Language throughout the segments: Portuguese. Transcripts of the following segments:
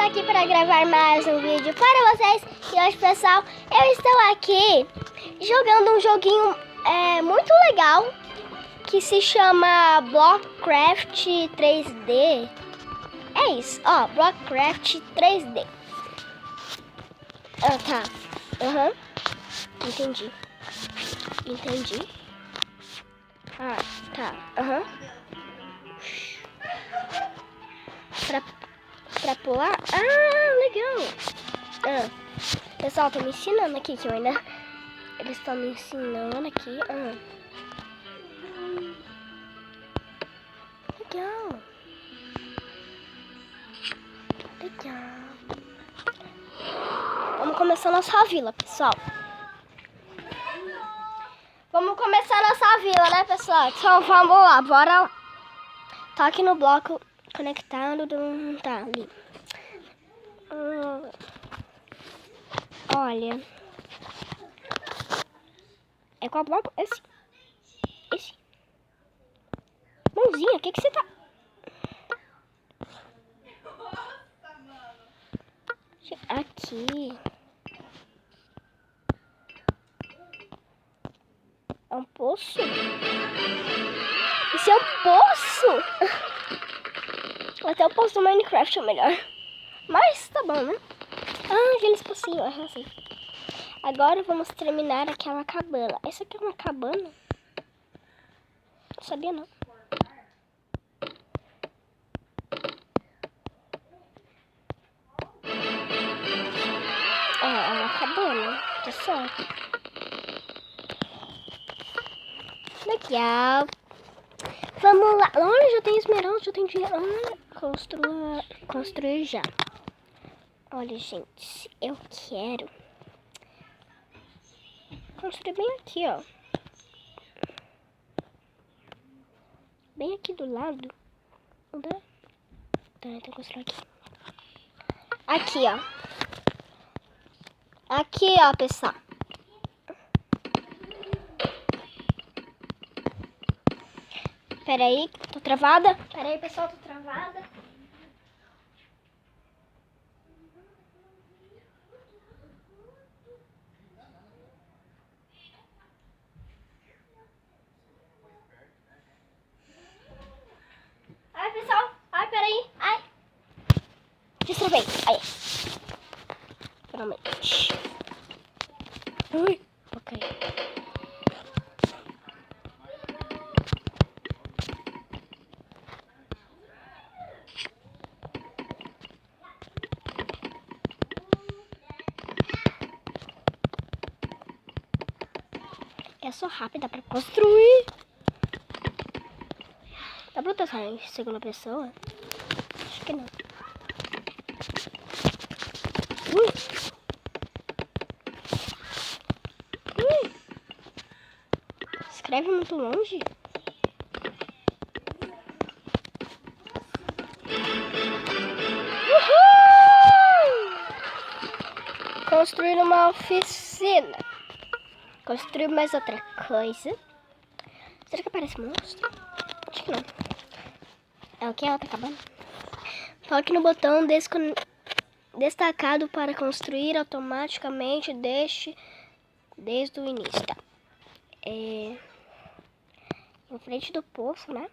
aqui para gravar mais um vídeo para vocês. E hoje, pessoal, eu estou aqui jogando um joguinho muito legal que se chama Blockcraft 3D. É isso, ó, Blockcraft 3D. Ah, tá. Entendi. Ah, tá. Pra pular? Ah, legal. Pessoal, tô me ensinando aqui, que eu ainda... Eles estão me ensinando aqui. Legal. Vamos começar nossa vila, pessoal. Vamos começar nossa vila, né, pessoal? Então, vamos lá, bora lá. Tá aqui no bloco conectado. Tá ali. Olha. É qual bloco? Esse. Mãozinha, o que você tá... Aqui. É um poço? Isso é um poço? Até o poço do Minecraft é melhor. Mas tá bom, né? Ah, aqueles pocinhos, assim. Agora vamos terminar aquela cabana. Essa aqui é uma cabana? Não sabia, não. É uma cabana. Tá certo. Legal. Vamos lá. Olha, já tem esmeralda, já tem dinheiro. Construir já. Olha, gente, eu quero construir bem aqui, ó. Bem aqui do lado. Tá, então construir aqui. Aqui, ó. Aqui, ó, pessoal. Pera aí, tô travada. Pera aí, pessoal, tô travada. Ai, pessoal. Ai, pera aí. Ai. Destravei. Aí. Finalmente. Ui. Ok. É só rápida pra construir. Dá pra botar em segunda pessoa? Acho que não. Escreve muito longe. Construir uma oficina. Construir mais outra coisa. Será que aparece monstro? Acho que não. É o que? Ela tá acabando? Toque no botão destacado para construir automaticamente desde o início. Tá. Em frente do poço, né?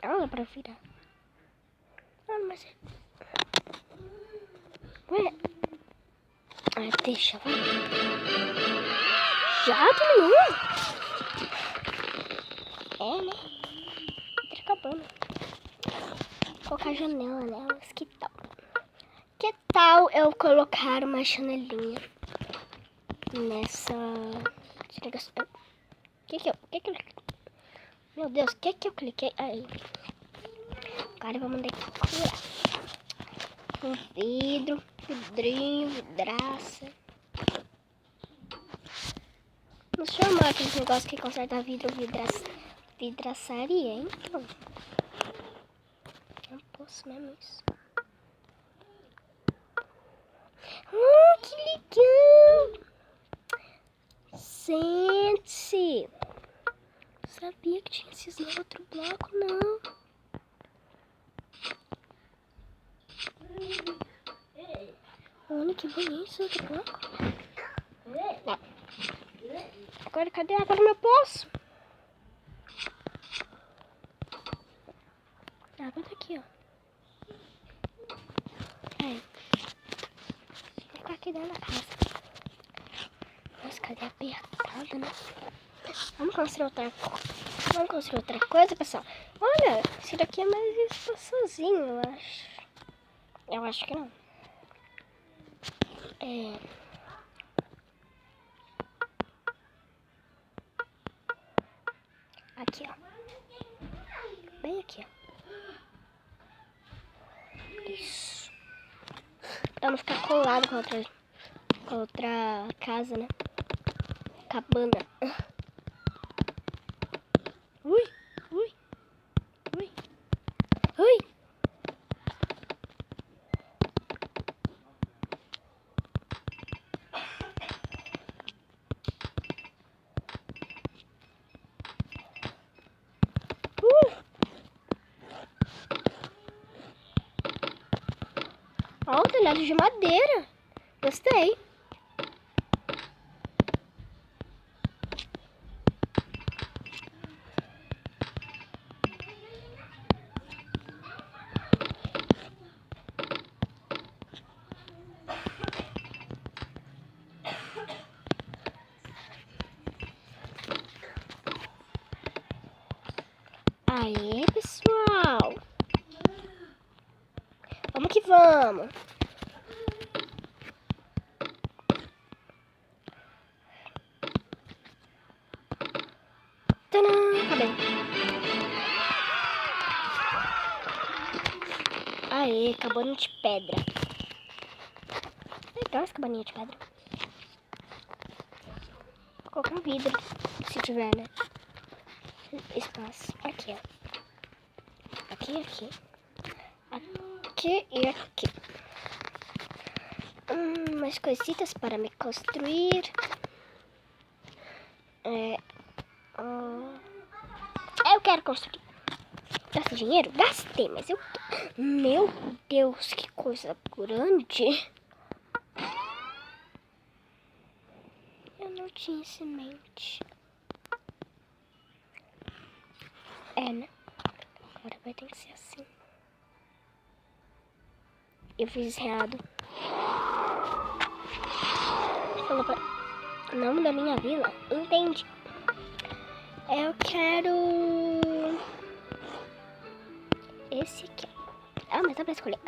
Ah, dá pra virar. Ah, mas... Ué? Ah, deixa, vai. Já terminou? É, né? Tá acabando. Vou colocar janela nelas, que tal? Que tal eu colocar uma janelinha nessa... Que eu... Meu Deus, o que eu cliquei? Aí. Agora vamos decorar. Com vidro, vidrinho, vidraça. Não chama aqueles negócios que conserta vidro, vidraçaria, então. Não posso mesmo isso. Que legal! Gente! Sabia que tinha esses no outro bloco, não. Olha que bonito, que branco. Não. Agora, cadê a água no meu poço? A água tá aqui, ó. Aí. Vou ficar aqui dentro da casa. Nossa, cadê apertada, né? Vamos construir outra coisa, pessoal. Olha, esse daqui é mais espaçosinho, eu acho. Eu acho que não. Aqui, ó. Bem aqui, ó. Isso. Pra não ficar colado com a outra casa, né? Cabana. Ui, ui, ui, ui. Ó, o telhado de madeira. Gostei. Aê, pessoal. Vamos que vamos. Tadã, acabei. Aê, cabaninha de pedra. Legal essa cabaninha de pedra. Vou colocar um vidro, se tiver, né? Espaço. Aqui, ó. Aqui, aqui. Aqui e aqui. Mais coisitas para me construir. Eu quero construir. Gastei dinheiro? Gastei, mas eu... Meu Deus, que coisa grande. Eu não tinha semente. Né? Agora vai ter que ser assim. Eu fiz errado. Falou pra... Nome da minha vila? Entendi. Eu quero... Esse aqui. Mas dá pra escolher.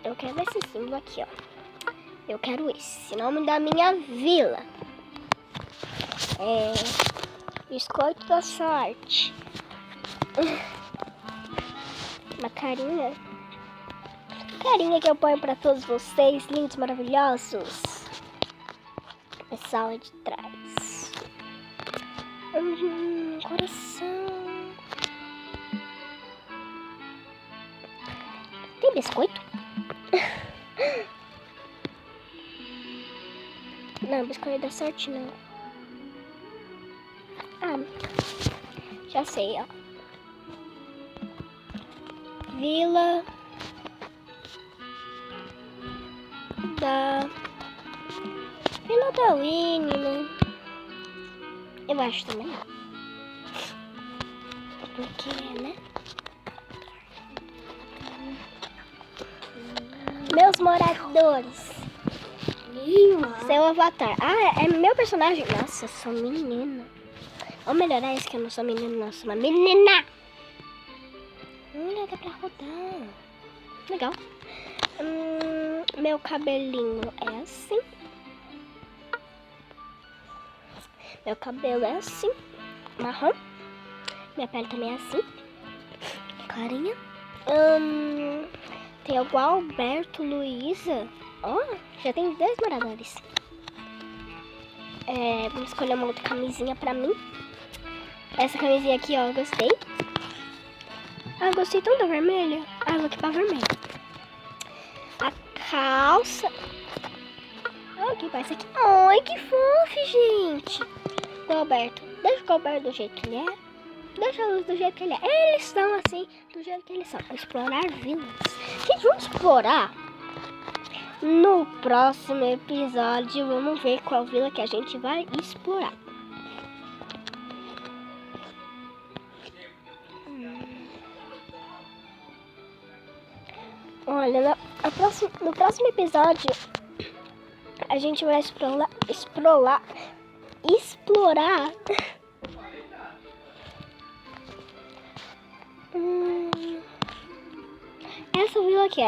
Eu quero esse símbolo aqui, ó. Eu quero esse. Nome da minha vila. Biscoito da sorte. Uma carinha. Carinha que eu ponho pra todos vocês, lindos, maravilhosos. A sala de trás. Coração. Tem biscoito? Não, biscoito da sorte não. Já sei, ó. Vila da Winnie, né? Eu acho também. Porque, né? Meus moradores. Seu avatar. É meu personagem. Nossa, eu sou menina. Vamos melhorar isso que eu não sou menina, não. Sou uma menina. Dá pra rodar. Legal. Meu cabelinho é assim. Meu cabelo é assim. Marrom. Minha pele também é assim. Clarinha. Tem o Alberto, Luísa. Já tem 2 moradores. Vamos escolher uma outra camisinha pra mim. Essa camisinha aqui, ó, eu gostei. Gostei tanto da vermelha. Eu vou aqui pra vermelha. A calça. Que parece aqui. Ai, que fofo, gente. O Alberto. Deixa o Alberto do jeito que ele é. Deixa eles do jeito que ele é. Eles são assim, do jeito que eles são. Explorar vilas. Gente, vamos explorar. No próximo episódio, vamos ver qual vila que a gente vai explorar. Olha, no próximo episódio, a gente vai explorar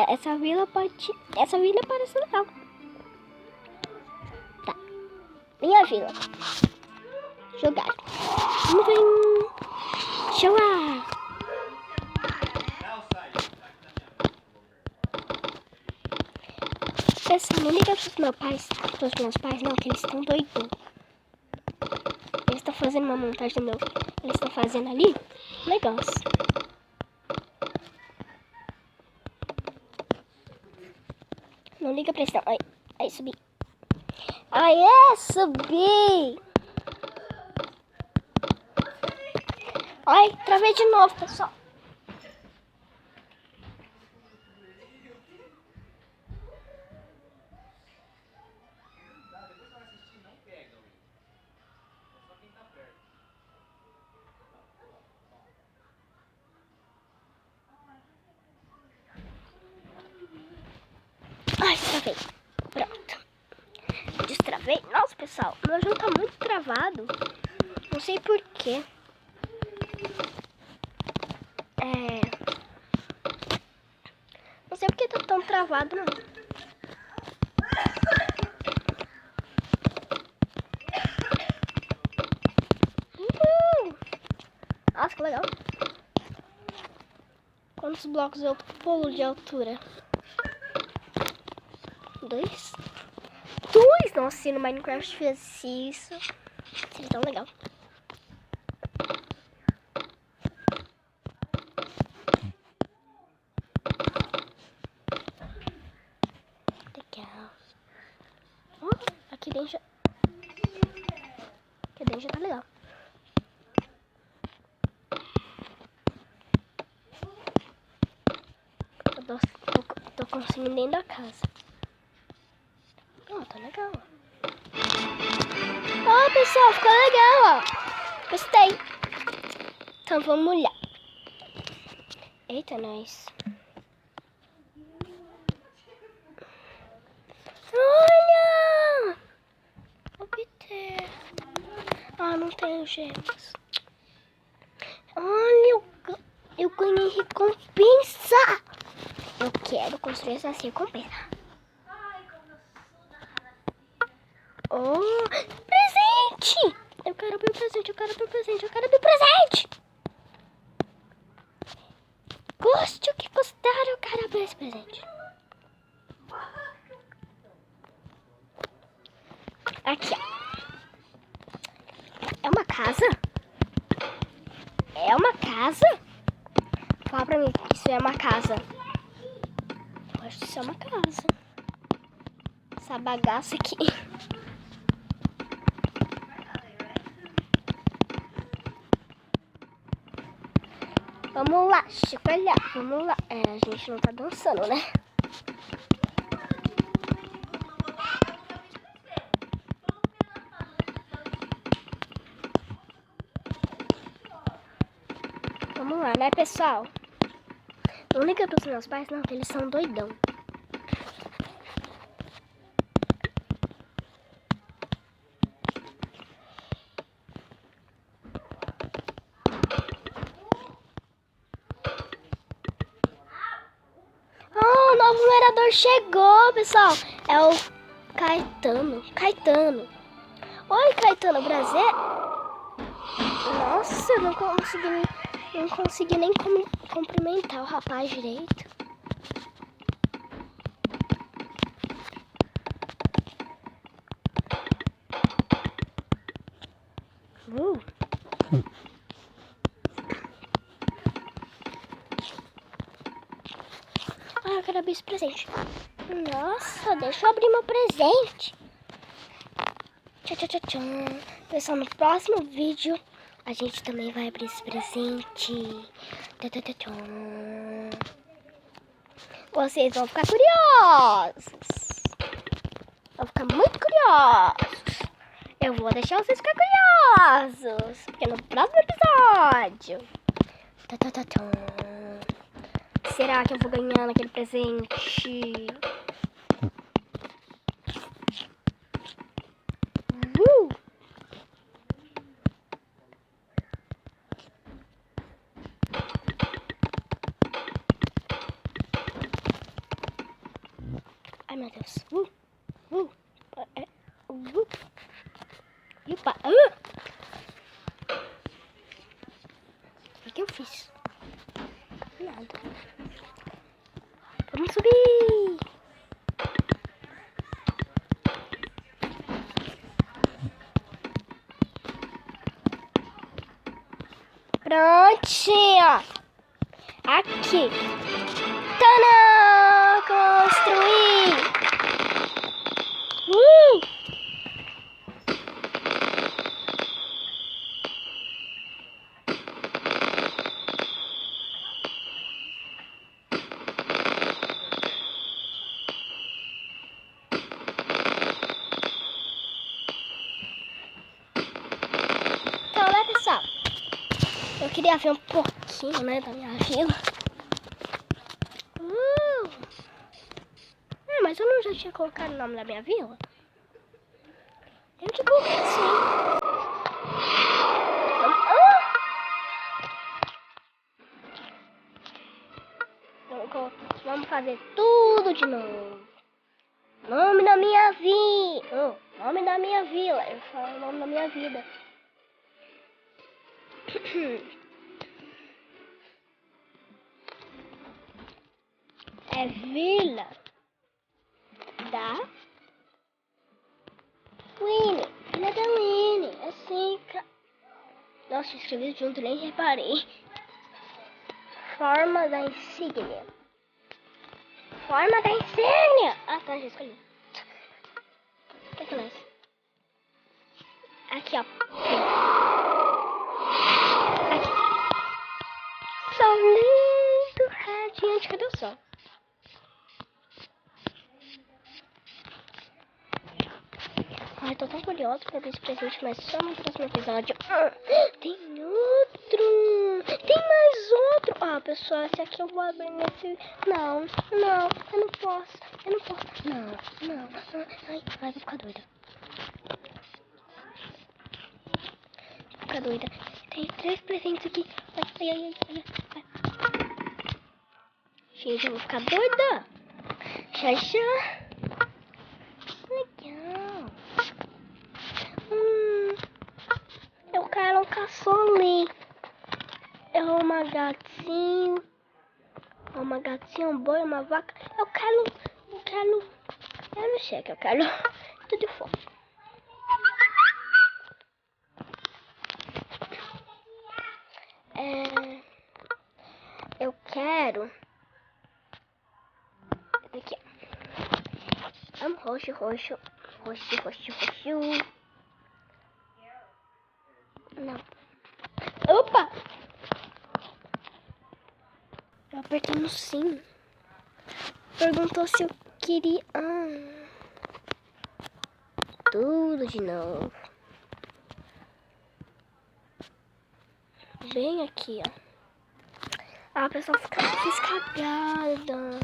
essa vila aqui. Essa vila parece legal. Tá. Minha vila. Jogar. Vamos ver. Jogar. Pessoal, não liga pros meus pais, não, que eles estão doidos. Eles estão fazendo uma montagem do meu. Eles estão fazendo ali um negócio. Não liga pra eles, não. Aí, subi. Aê, subi! Ai, travei de novo, pessoal. Ai, destravei. Pronto. Destravei. Nossa, pessoal, meu jogo tá muito travado. Não sei porquê. Não sei porque tá tão travado, não. Nossa, que legal. Quantos blocos eu pulo de altura? 2? 2? Nossa, se no Minecraft fez isso, seria tão legal. Legal. Aqui dentro já tá legal. Tô conseguindo dentro da casa. Tá legal. Ó, pessoal, ficou legal, ó. Gostei. Então vamos olhar. Eita, nós. Olha! Obter. Não tenho gemas. Olha, eu ganhei recompensa. Eu quero construir essa recompensa. Oh, presente! Eu quero abrir o presente, Custe o que custar, eu quero abrir esse presente. Aqui, ó. É uma casa? É uma casa? Fala pra mim que isso é uma casa. Eu acho que isso é uma casa. Essa bagaça aqui. Vamos lá, olha, vamos lá. A gente não tá dançando, né? Vamos lá, né, pessoal? Não liga pros meus pais, não, que eles são doidão. O novo vereador chegou, pessoal. É o Caetano. Oi, Caetano, prazer. Nossa, eu não consegui nem cumprimentar o rapaz direito. Eu quero abrir esse presente. Nossa, deixa eu abrir meu presente. Tchau. Pessoal, no próximo vídeo A gente também vai abrir esse presente. Vocês vão ficar curiosos. Vão ficar muito curiosos. Eu vou deixar vocês ficar curiosos. Porque no próximo episódio... Será que eu vou ganhar naquele presente? Ai, meu Deus. O que eu fiz? Nada. Vamos subir. Prontinho. Aqui. Tadã! Construir. Então, né, pessoal? Eu queria ver um pouquinho, né, da minha vila. Mas eu não já tinha colocado o nome da minha vila? Eu te coloquei sim. Vamos fazer tudo de novo. Nome da minha vila. Nome da minha vila. Eu falo o nome da minha vida. É Vila da Winnie. Vila da Winnie. Assim. Nossa, escrevi junto, nem reparei. Forma da insígnia. Forma da insígnia. Ah, tá, já escolhi. O que é mais? Aqui, ó. Aqui. Sol lindo, radiante. Cadê o sol? Ai, tô tão curiosa pra ver esse presente, mas só no próximo episódio. Tem outro! Tem mais outro! Ah, pessoal, esse aqui eu vou abrir nesse... Não, eu não posso. Não. Ai, vou ficar doida. Vou ficar doida. Tem 3 presentes aqui. Ai. Gente, eu vou ficar doida. Já. Legal. Eu quero um caçulinho. É uma gatinha. Uma gatinha, um boi, uma vaca. Eu não sei o que eu quero. Tudo fofo. Eu quero. Aqui, ó. Roxo. Não. Opa! Eu apertei no sim. Perguntou se eu queria... tudo de novo. Bem aqui, ó. Ah, pessoal, fiz cagada.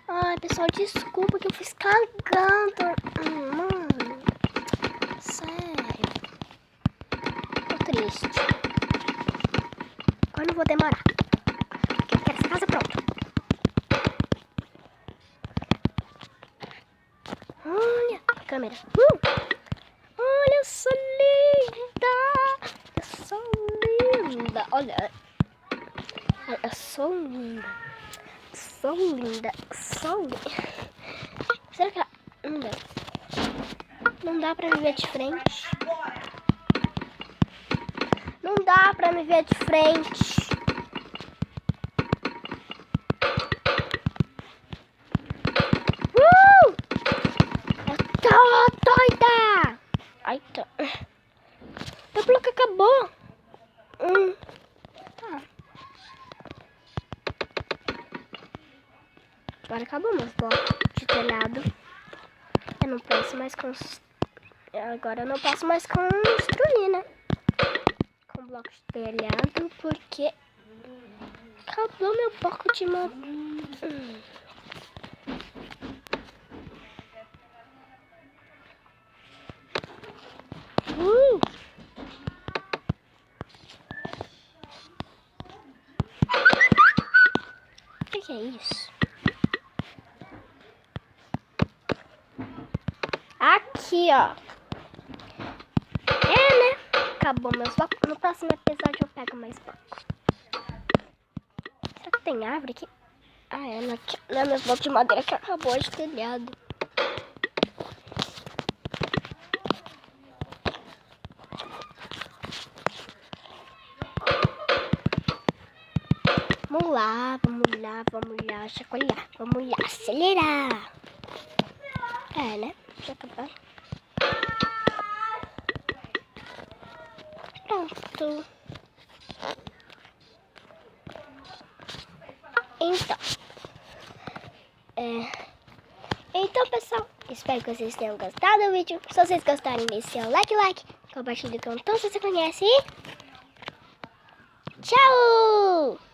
Ai, pessoal, desculpa que eu fiz cagada. Mano. Sério. Tô triste. Agora não vou demorar. Porque eu quero essa casa pronta. Olha a câmera. Olha, eu sou linda. Eu sou linda. Olha. Eu sou linda. Será que não dá pra me ver de frente? Não dá pra me ver de frente. Eu tô doida. Ai, tô. Meu bloco acabou. Tá. Agora acabou meus blocos de telhado. Eu não posso mais Agora eu não posso mais construir, né? Com bloco de telhado, porque acabou meu bloco de O que é isso? Aqui, ó. Né? Acabou meus blocos. No próximo episódio eu pego mais blocos. Será que tem árvore aqui? Ah, é. Não é meus blocos de madeira que acabou de telhado. Vamos lá, chacoalhar. Vamos lá, acelerar. É, né? Já acabou. Pronto. Então, pessoal, espero que vocês tenham gostado do vídeo. Se vocês gostarem, deixe seu like, compartilhe com todos que você conhece e tchau!